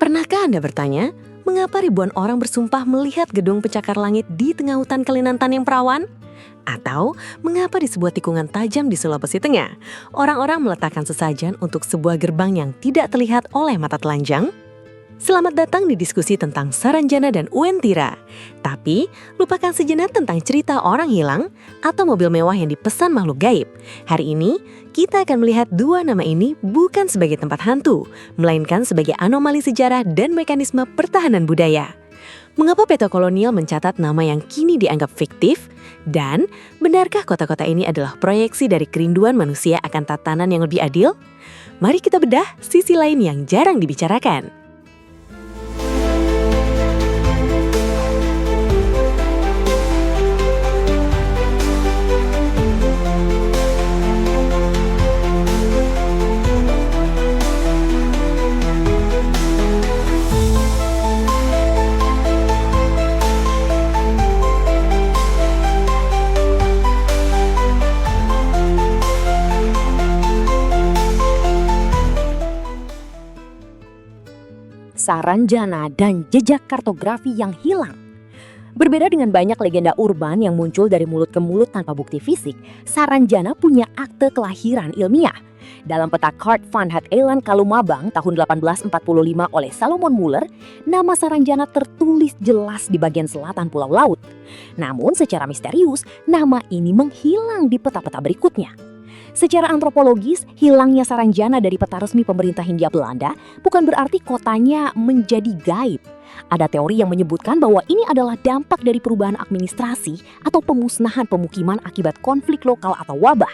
Pernahkah Anda bertanya, mengapa ribuan orang bersumpah melihat gedung pencakar langit di tengah hutan Kalimantan yang perawan? Atau mengapa di sebuah tikungan tajam di Sulawesi Tengah, orang-orang meletakkan sesajen untuk sebuah gerbang yang tidak terlihat oleh mata telanjang? Selamat datang di diskusi tentang Saranjana dan Uwentira. Tapi, lupakan sejenak tentang cerita orang hilang atau mobil mewah yang dipesan makhluk gaib. Hari ini, kita akan melihat dua nama ini bukan sebagai tempat hantu, melainkan sebagai anomali sejarah dan mekanisme pertahanan budaya. Mengapa peta kolonial mencatat nama yang kini dianggap fiktif? Dan, benarkah kota-kota ini adalah proyeksi dari kerinduan manusia akan tatanan yang lebih adil? Mari kita bedah sisi lain yang jarang dibicarakan. Saranjana dan jejak kartografi yang hilang. Berbeda dengan banyak legenda urban yang muncul dari mulut ke mulut tanpa bukti fisik, Saranjana punya akte kelahiran ilmiah. Dalam peta Carte van het Eiland Kalumabang tahun 1845 oleh Salomon Muller, nama Saranjana tertulis jelas di bagian selatan Pulau Laut. Namun secara misterius, nama ini menghilang di peta-peta berikutnya. Secara antropologis, hilangnya Saranjana dari peta resmi pemerintah Hindia Belanda bukan berarti kotanya menjadi gaib. Ada teori yang menyebutkan bahwa ini adalah dampak dari perubahan administrasi atau pemusnahan pemukiman akibat konflik lokal atau wabah.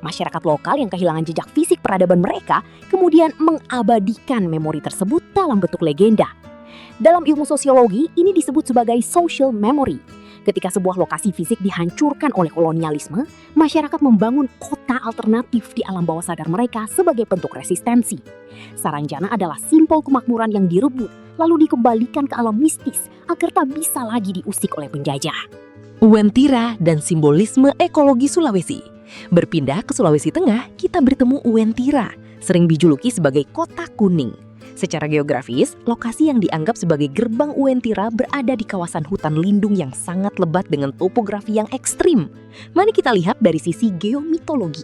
Masyarakat lokal yang kehilangan jejak fisik peradaban mereka kemudian mengabadikan memori tersebut dalam bentuk legenda. Dalam ilmu sosiologi, ini disebut sebagai social memory. Ketika sebuah lokasi fisik dihancurkan oleh kolonialisme, masyarakat membangun kota alternatif di alam bawah sadar mereka sebagai bentuk resistensi. Saranjana adalah simbol kemakmuran yang direbut, lalu dikembalikan ke alam mistis agar tak bisa lagi diusik oleh penjajah. Uwentira dan simbolisme ekologi Sulawesi. Berpindah ke Sulawesi Tengah, kita bertemu Uwentira, sering dijuluki sebagai kota kuning. Secara geografis, lokasi yang dianggap sebagai gerbang Uwentira berada di kawasan hutan lindung yang sangat lebat dengan topografi yang ekstrim. Mari kita lihat dari sisi geomitologi.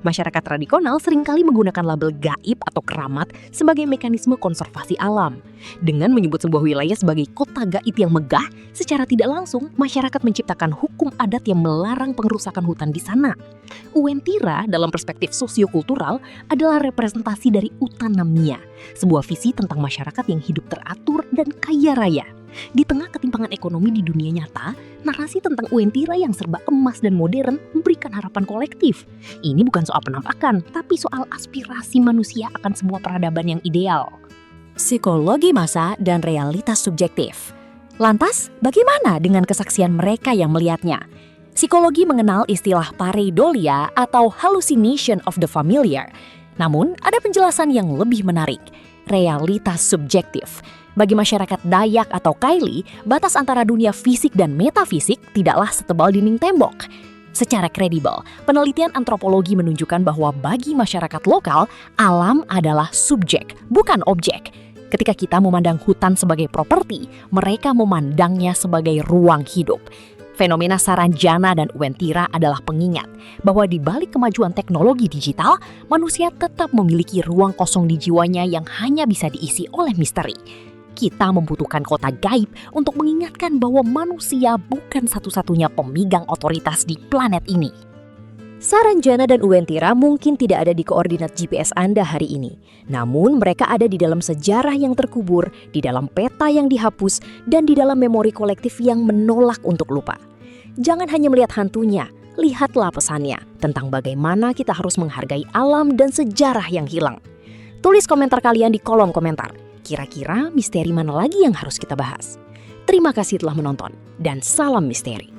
Masyarakat tradisional seringkali menggunakan label gaib atau keramat sebagai mekanisme konservasi alam. Dengan menyebut sebuah wilayah sebagai kota gaib yang megah, secara tidak langsung masyarakat menciptakan hukum adat yang melarang pengerusakan hutan di sana. Uwentira dalam perspektif sosiokultural adalah representasi dari Utanomia, sebuah visi tentang masyarakat yang hidup teratur dan kaya raya. Di tengah ketimpangan ekonomi di dunia nyata, narasi tentang Uwentira yang serba emas dan modern memberikan harapan kolektif. Ini bukan soal penampakan, tapi soal aspirasi manusia akan sebuah peradaban yang ideal. Psikologi massa dan realitas subjektif. Lantas, bagaimana dengan kesaksian mereka yang melihatnya? Psikologi mengenal istilah pareidolia atau hallucination of the familiar. Namun, ada penjelasan yang lebih menarik, realitas subjektif. Bagi masyarakat Dayak atau Kaili, batas antara dunia fisik dan metafisik tidaklah setebal dinding tembok. Secara kredibel, penelitian antropologi menunjukkan bahwa bagi masyarakat lokal, alam adalah subjek, bukan objek. Ketika kita memandang hutan sebagai properti, mereka memandangnya sebagai ruang hidup. Fenomena Saranjana dan Uwentira adalah pengingat bahwa di balik kemajuan teknologi digital, manusia tetap memiliki ruang kosong di jiwanya yang hanya bisa diisi oleh misteri. Kita membutuhkan kota gaib untuk mengingatkan bahwa manusia bukan satu-satunya pemegang otoritas di planet ini. Saranjana dan Uwentira mungkin tidak ada di koordinat GPS Anda hari ini. Namun mereka ada di dalam sejarah yang terkubur, di dalam peta yang dihapus, dan di dalam memori kolektif yang menolak untuk lupa. Jangan hanya melihat hantunya, lihatlah pesannya tentang bagaimana kita harus menghargai alam dan sejarah yang hilang. Tulis komentar kalian di kolom komentar. Kira-kira misteri mana lagi yang harus kita bahas? Terima kasih telah menonton, dan salam misteri.